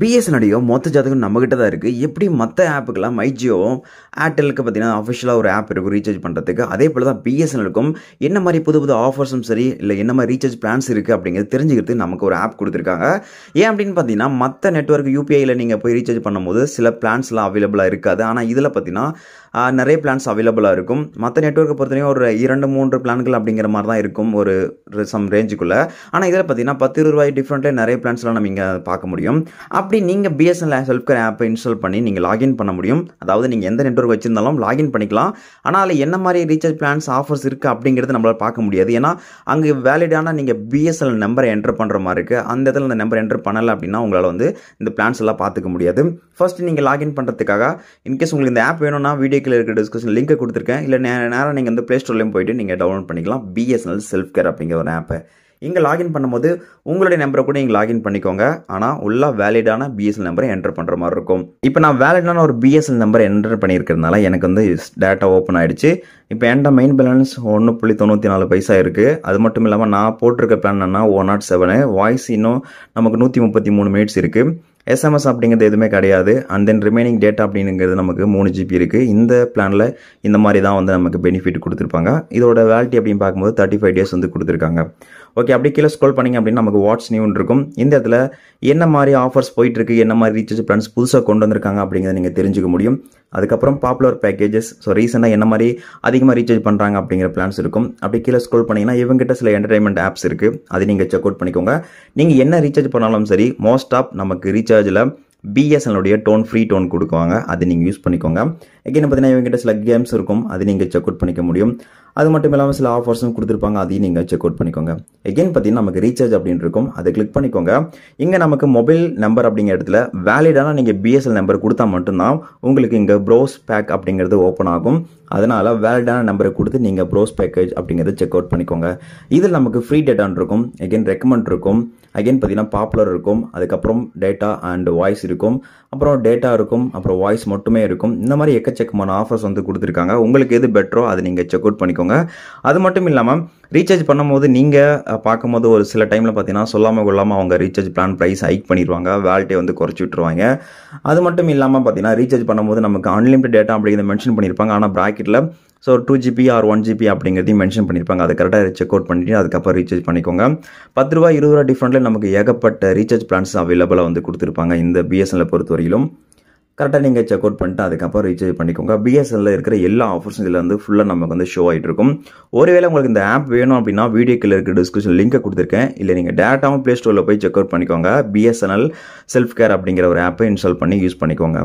பிஎஸ்என்எல்லையோ மொத்த ஜாதகம் நம்மகிட்ட தான் இருக்குது. எப்படி மற்ற ஆப்புக்கெல்லாம் மைஜியோவும் ஏர்டெலுக்கு பார்த்தீங்கன்னா அஃபிஷியலாக ஒரு ஆப் இருக்கும் ரீசார்ஜ் பண்ணுறதுக்கு. அதே போல் தான் பிஎஸ்என்எலுக்கும் என்ன மாதிரி புது புது ஆஃபர்ஸும் சரி இல்லை என்ன மாதிரி ரீசார்ஜ் பிளான்ஸ் இருக்குது அப்படிங்கிறது தெரிஞ்சுக்கிறதுக்கு நமக்கு ஒரு ஆப் கொடுத்துருக்காங்க. ஏன் அப்படின்னு பார்த்தீங்கன்னா மற்ற நெட்வொர்க் யூபிஐயில் நீங்கள் போய் ரீசார்ஜ் பண்ணும்போது சில பிளான்ஸ்லாம் அவைலபிளாக இருக்காது. ஆனால் இதில் பார்த்தீங்கன்னா நிறைய பிளான்ஸ் அவைலபிளாக இருக்கும். மற்ற நெட்வொர்க்கை பொறுத்தவரையும் ஒரு 2-3 பிளான்கள் அப்படிங்கிற மாதிரி தான் இருக்கும் ஒரு சம் ரேஞ்சுக்குள்ளே. ஆனால் இதில் பார்த்தீங்கன்னா ₹10 டிஃப்ரெண்ட்டில் நிறைய பிளான்ஸ்லாம் நம்ம இங்கே பார்க்க முடியும். அப்படி நீங்கள் பிஎஸ்என்எல் செல்ஃப் கேர் ஆப்பை இன்ஸ்டால் பண்ணி நீங்கள் லாகின் பண்ண முடியும். அதாவது நீங்கள் எந்த நெட்வொர்க் வச்சுருந்தாலும் லாகின் பண்ணிக்கலாம். ஆனால் அதில் என்ன மாதிரி ரீசார்ஜ் பிளான்ஸ் ஆஃபர்ஸ் இருக்குது அப்படிங்கிறது நம்மளால் பார்க்க முடியாது. ஏன்னா அங்கே வேலிடான நீங்கள் பிஎஸ்என்எல் நம்பரை என்டர் பண்ணுற மாதிரி இருக்குது. அந்த இடத்துல அந்த நம்பர் என்டர் பண்ணலை அப்படின்னா உங்களால் இந்த பிளான்ஸ் எல்லாம் பார்த்துக்க முடியாது. ஃபர்ஸ்ட் நீங்கள் லாகின் பண்ணுறதுக்காக இன்கேஸ் உங்களுக்கு இந்த ஆப் வேணும்னா வீடியோக்கில் இருக்கிற டிஸ்கிரிப்ஷன் லிங்கை கொடுத்துருக்கேன். இல்லை நேராக நீங்கள் ப்ளே ஸ்டோர்லேயும் போயிட்டு நீங்கள் டவுன்லோட் பண்ணிக்கலாம் பிஎஸ்என்எல் செல்ஃப் கேர் அப்படிங்கிற ஒரு ஆப்பை. இங்கே லாகின் பண்ணும்போது உங்களுடைய நம்பரை கூட நீங்கள் லாகின் பண்ணிக்கோங்க. ஆனால் உள்ள வேலிடான பிஎஸ்எல் நம்பரை என்டர் பண்ணுற மாதிரி இருக்கும். இப்போ நான் வேலிடான ஒரு பிஎஸ்எல் நம்பரை என்டர் பண்ணியிருக்கிறதுனால எனக்கு டேட்டா ஓப்பன் ஆகிடுச்சு. இப்போ என்கிட்ட மெயின் பேலன்ஸ் 1.94 பைசா இருக்குது. அது மட்டும் இல்லாமல் நான் போட்டிருக்க பிளான் என்னன்னா 107 வாய்ஸ் இன்னும் நமக்கு 133 மினிட்ஸ் இருக்குது. எஸ்எம்எஸ் அப்படிங்கிறது எதுவுமே கிடையாது. அண்ட் தென் ரிமைனிங் டேட்டா அப்படிங்கிறது நமக்கு 3 GB இருக்குது. இந்த பிளானில் இந்த மாதிரி தான் நமக்கு பெனிஃபிட் கொடுத்துருப்பாங்க. இதோட வேலிட்டி அப்படின்னு பார்க்கும்போது 35 days கொடுத்துருக்காங்க. ஓகே, அப்படி கீழே ஸ்க்ரோல் பண்ணிங்க அப்படின்னா நமக்கு வாட்ஸ் நியூன்னு இருக்கும். இந்த இடத்துல என்ன மாதிரி ஆஃபர்ஸ் போயிட்டுருக்கு, என்ன மாதிரி ரீசார்ஜ் பிளான்ஸ் புதுசாக கொண்டு வந்திருக்காங்க அப்படிங்கிறத நீங்கள் தெரிஞ்சுக்க முடியும். அதுக்கப்புறம் பாப்புலர் பேக்கேஜஸ், ஸோ ரீசெண்டாக என்ன மாதிரி அதிகமாக ரீசார்ஜ் பண்ணுறாங்க அப்படிங்கிற பிளான்ஸ் இருக்கும். அப்படி கீழே ஸ்க்ரோல் பண்ணிங்கன்னா இவங்ககிட்ட சில என்டர்டைன்மெண்ட் ஆப்ஸ் இருக்குது. அது நீங்கள் செக் அவுட் பண்ணிக்கோங்க. நீங்கள் என்ன ரீசார்ஜ் பண்ணாலும் சரி மோஸ்ட் ஆஃப் நமக்கு ரீசார்ஜில் பிஎஸ்என்எலுடைய ஃப்ரீ டோன் கொடுக்குவாங்க. அது நீங்கள் யூஸ் பண்ணிக்கோங்க. எகைன் பார்த்தீங்கன்னா இவங்ககிட்ட சில கேம்ஸ் இருக்கும். அது நீங்கள் செக் அவுட் பண்ணிக்க முடியும். அது மட்டும் இல்லாமல் சில ஆஃபர்ஸும் கொடுத்துருப்பாங்க. அதையும் நீங்கள் செக் அவுட் பண்ணிக்கோங்க. எகைன் பார்த்தீங்கன்னா நமக்கு ரீசார்ஜ் அப்படின்னு இருக்கும். அதை கிளிக் பண்ணிக்கோங்க. இங்கே நமக்கு மொபைல் நம்பர் அப்படிங்கிற இடத்துல வேலிடான நீங்கள் பிஎஸ்எல் நம்பர் கொடுத்தா மட்டும்தான் உங்களுக்கு இங்கே ப்ரோஸ் பேக் அப்படிங்கிறது ஓப்பன் ஆகும். அதனால் வேலிடான நம்பரை கொடுத்து நீங்கள் ப்ரோஸ் பேக்கேஜ் அப்படிங்கிறத செக் அவுட் பண்ணிக்கோங்க. இதில் நமக்கு ஃப்ரீ டேட்டான் இருக்கும். எகைன் ரெக்கமெண்ட் இருக்கும். அகைன் பார்த்தீங்கன்னா பாப்புலர் இருக்கும். அதுக்கப்புறம் டேட்டா அண்ட் வாய்ஸ் இருக்கும். அப்புறம் டேட்டா இருக்கும். அப்புறம் வாய்ஸ் மட்டுமே இருக்கும். இந்த மாதிரி எக்கச்சக்கமான ஆஃபர்ஸ் கொடுத்துருக்காங்க. உங்களுக்கு எது பெட்டரோ அதை நீங்கள் செக் அவுட் பண்ணிக்கோங்க. அது மட்டும் இல்லாமல் ரீசார்ஜ் பண்ணும்போது நீங்கள் பார்க்கும்போது ஒரு சில டைமில் பார்த்தீங்கன்னா சொல்லாமல் கொள்ளாமல் அவங்க ரீசார்ஜ் பிளான் ப்ரைஸ் ஹைக் பண்ணிடுவாங்க. வேலிட்டியை குறைச்சி விட்டுருவாங்க. அது மட்டும் இல்லாமல் பார்த்தீங்கன்னா ரீசார்ஜ் பண்ணும்போது நமக்கு அன்லிமிட்டட் டேட்டா அப்படிங்கிறத மென்ஷன் பண்ணியிருப்பாங்க. ஆனால் ப்ராக்கெட்டில் 2 GB ஆர் 1 GB அப்படிங்கிறதையும் மென்ஷன் பண்ணியிருப்பாங்க. அதை கரெக்டாக செக் அவுட் பண்ணிட்டு அதுக்கப்புறம் ரீசார்ஜ் பண்ணிக்கோங்க. ₹10 ₹20 டிஃப்ரெண்ட்டில் நமக்கு ஏகப்பட்ட ரீசார்ஜ் பிளான்ஸ் அவைலபிளாக கொடுத்துருப்பாங்க. இந்த பிஎஸ்என்எல் பொறுத்தவரையிலும் கரெக்டாக நீங்கள் செக் அவுட் பண்ணிட்டு அதுக்கப்புறம் ரீசார்ஜ் பண்ணிக்கோங்க. பிஎஸ்என்எல் இருக்கிற எல்லா ஆஃபர்ஸும் இதில் ஃபுல்லாக நமக்கு ஷோ ஆகிட்டு இருக்கும். ஒருவேளை உங்களுக்கு இந்த ஆப் வேணும் அப்படின்னா வீடியோக்கில் இருக்கிற டிஸ்கிரிப்ஷன் லிங்கை கொடுத்துருக்கேன். இல்லை நீங்கள் டேட்டாவும் ப்ளே ஸ்டோரில் போய் செக் அவுட் பண்ணிக்கோங்க. பிஎஸ்என்எல் செல்ஃப் கேர் அப்படிங்கிற ஒரு ஆப்பை இன்ஸ்டால் பண்ணி யூஸ் பண்ணிக்கோங்க.